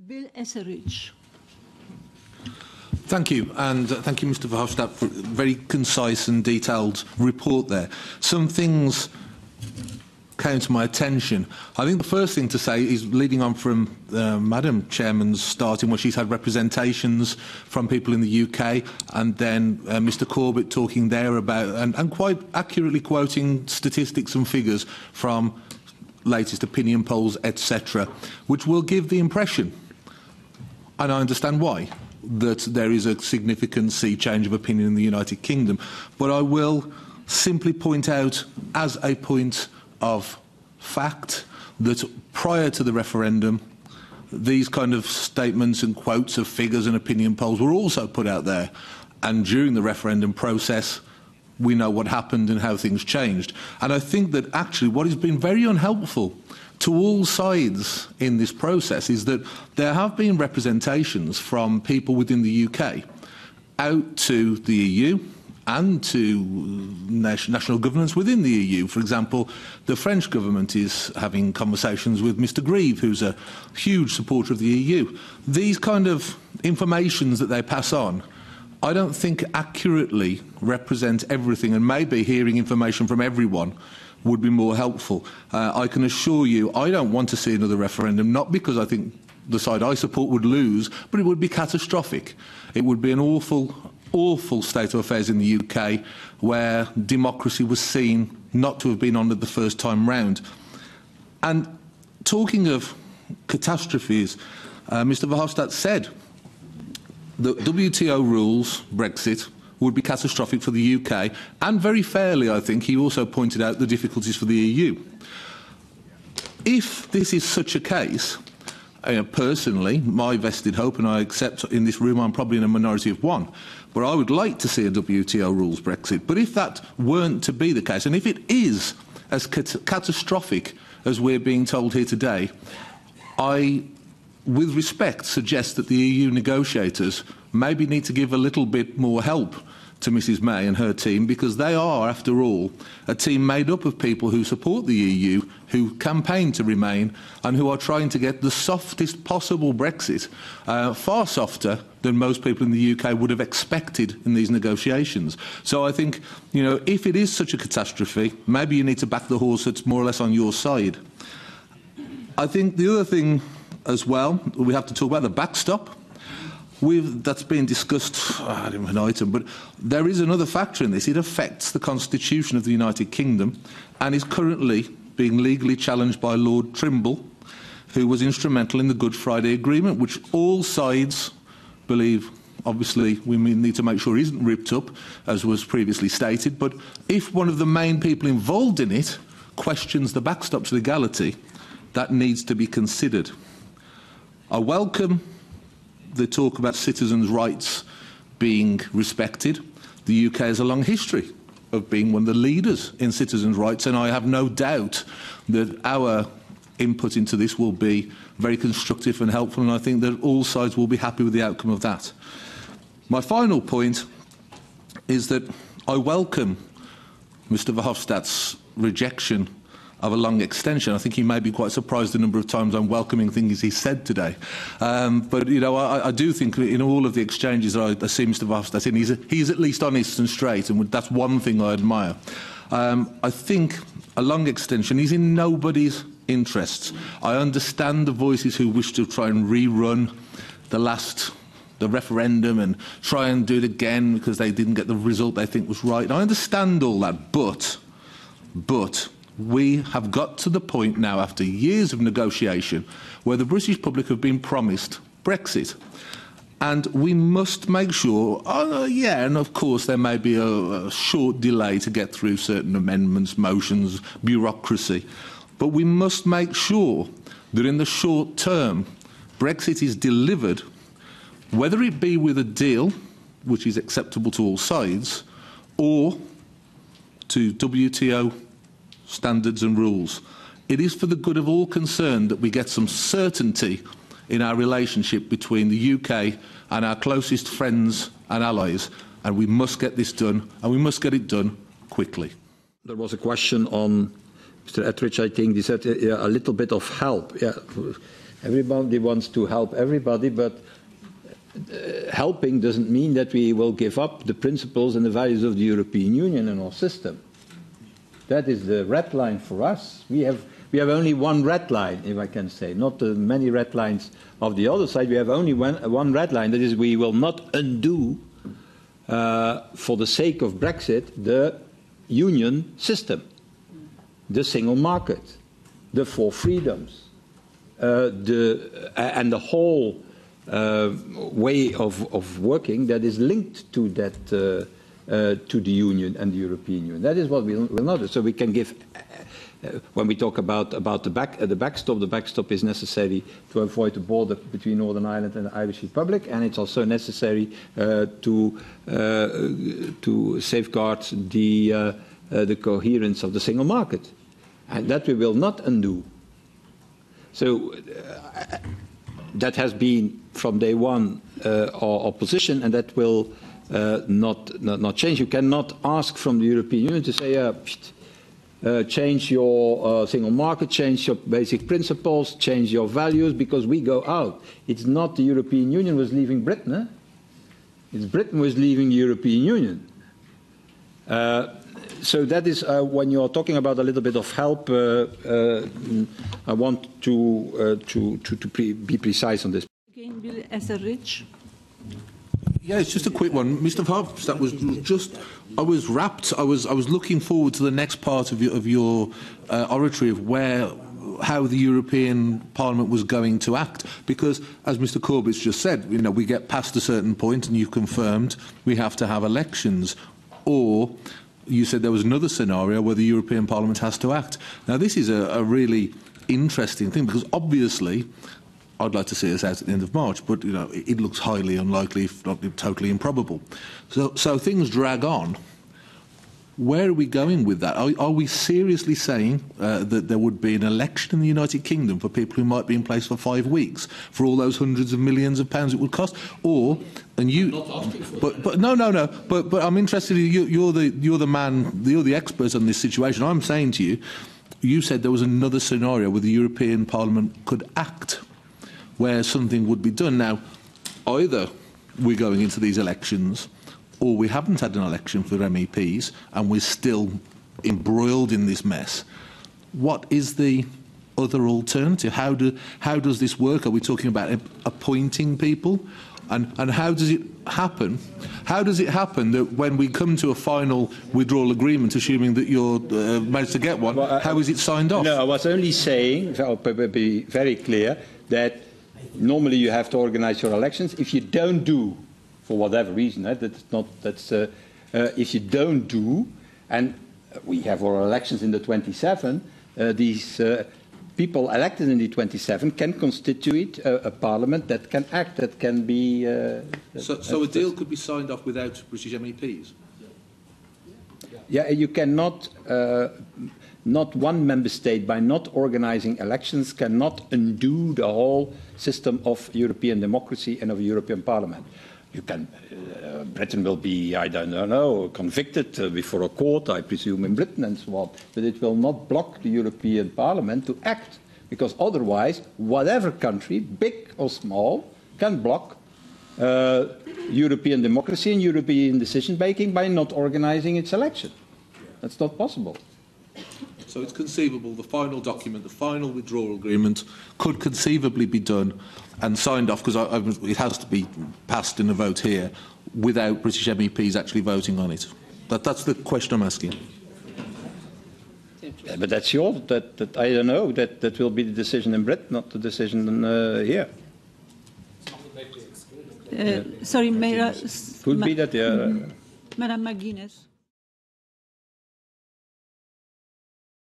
Bill Etheridge. Thank you, and thank you, Mr. Verhofstadt, for a very concise and detailed report there. Some things came to my attention. I think the first thing to say is, leading on from Madam Chairman's starting, where she's had representations from people in the UK, and then Mr. Corbett talking there about, and quite accurately quoting statistics and figures from latest opinion polls, etc., which will give the impression, and I understand why, that there is a significant sea change of opinion in the United Kingdom. But I will simply point out, as a point of fact, that prior to the referendum, these kind of statements and quotes of figures and opinion polls were also put out there. And during the referendum process, we know what happened and how things changed. And I think that actually what has been very unhelpful to all sides in this process is that there have been representations from people within the UK out to the EU and to national governments within the EU. For example, the French government is having conversations with Mr. Grieve, who's a huge supporter of the EU. These kind of informations that they pass on, I don't think accurately represent everything, and maybe hearing information from everyone would be more helpful. I can assure you I don't want to see another referendum, not because I think the side I support would lose, but it would be catastrophic. It would be an awful, awful state of affairs in the UK, where democracy was seen not to have been honoured the first time round. And talking of catastrophes, Mr. Verhofstadt said that WTO rules, Brexit, would be catastrophic for the UK, and very fairly, I think, he also pointed out the difficulties for the EU. If this is such a case, personally, my vested hope, and I accept in this room I'm probably in a minority of one, but I would like to see a WTO rules Brexit. But if that weren't to be the case, and if it is as catastrophic as we're being told here today, I, with respect, suggest that the EU negotiators maybe need to give a little bit more help to Mrs May and her team, because they are, after all, a team made up of people who support the EU, who campaign to remain, and who are trying to get the softest possible Brexit, far softer than most people in the UK would have expected in these negotiations. So I think, you know, if it is such a catastrophe, maybe you need to back the horse that's more or less on your side. I think the other thing as well, we have to talk about the backstop. That's been discussed, I didn't have an item, but there is another factor in this. It affects the constitution of the United Kingdom and is currently being legally challenged by Lord Trimble, who was instrumental in the Good Friday Agreement, which all sides believe, obviously, we need to make sure isn't ripped up, as was previously stated. But if one of the main people involved in it questions the backstop's legality, that needs to be considered. I welcome the talk about citizens' rights being respected. The UK has a long history of being one of the leaders in citizens' rights, and I have no doubt that our input into this will be very constructive and helpful, and I think that all sides will be happy with the outcome of that. My final point is that I welcome Mr Verhofstadt's rejection of a long extension. I think he may be quite surprised the number of times I'm welcoming things he said today. But, you know, I do think in all of the exchanges that I see Mr Verhofstadt in, he's at least honest and straight, and that's one thing I admire. I think a long extension is in nobody's interests. I understand the voices who wish to try and rerun the referendum and try and do it again because they didn't get the result they think was right. And I understand all that, but we have got to the point now, after years of negotiation, where the British public have been promised Brexit. And we must make sure, and of course there may be a short delay to get through certain amendments, motions, bureaucracy, but we must make sure that in the short term Brexit is delivered, whether it be with a deal which is acceptable to all sides, or to WTO standards and rules. It is for the good of all concerned that we get some certainty in our relationship between the UK and our closest friends and allies, and we must get this done, and we must get it done quickly. There was a question on Mr Etheridge, I think. He said a little bit of help. Yeah. Everybody wants to help everybody, but helping doesn't mean that we will give up the principles and the values of the European Union and our system. That is the red line for us. We have only one red line, if I can say, not the many red lines of the other side. We have only one red line. That is, we will not undo, for the sake of Brexit, the union system, the single market, the four freedoms, and the whole way of working that is linked to that, to the Union and the European Union. That is what we will not do. So we can give, when we talk about the backstop is necessary to avoid the border between Northern Ireland and the Irish Republic, and it's also necessary to safeguard the coherence of the single market, and that we will not undo. So that has been from day one our position, and that will not change. You cannot ask from the European Union to say, change your single market, change your basic principles, change your values, because we go out. It's not the European Union who is leaving Britain. Eh? It's Britain who is leaving the European Union. So that is when you're talking about a little bit of help. I want to be precise on this. Again, Bill Etheridge. Yeah, it's just a quick one. Mr. Verhofstadt was just, I was rapt. I was looking forward to the next part of your oratory of how the European Parliament was going to act, because, as Mr. Corbett's just said, we get past a certain point, and you've confirmed we have to have elections, or you said there was another scenario where the European Parliament has to act. Now, this is a really interesting thing, because obviously I'd like to see us out at the end of March, but it looks highly unlikely, if not totally improbable. So things drag on. Where are we going with that? Are we seriously saying that there would be an election in the United Kingdom for people who might be in place for 5 weeks for all those hundreds of millions of pounds it would cost? Or, and you, not asking for but no. But I'm interested. You're the man. You're the expert on this situation. I'm saying to you, you said there was another scenario where the European Parliament could act, where something would be done. Now, either we're going into these elections, or we haven't had an election for MEPs and we're still embroiled in this mess. What is the other alternative? How does this work? Are we talking about appointing people? And how does it happen? How does it happen that when we come to a final withdrawal agreement, assuming that you're managed to get one, how is it signed off? No, I was only saying, I'll be very clear, that normally you have to organise your elections. If you don't do, for whatever reason, if you don't do, and we have our elections in the 27, these people elected in the 27 can constitute a parliament that can act, that can be... So a deal could be signed off without British MEPs? Yeah, you cannot... not one member state, by not organising elections, cannot undo the whole system of European democracy and of European Parliament. You can, Britain will be, I don't know, convicted before a court, I presume, in Britain and so on. But it will not block the European Parliament to act, because otherwise, whatever country, big or small, can block European democracy and European decision-making by not organising its election. That's not possible. So it's conceivable the final document, the final withdrawal agreement, could conceivably be done and signed off, because it has to be passed in a vote here, without British MEPs actually voting on it. That's the question I'm asking. Yeah, but that's yours. That I don't know. That will be the decision in Britain, not the decision here. Sorry, Mayor. Could be that, yeah. Madam McGuinness.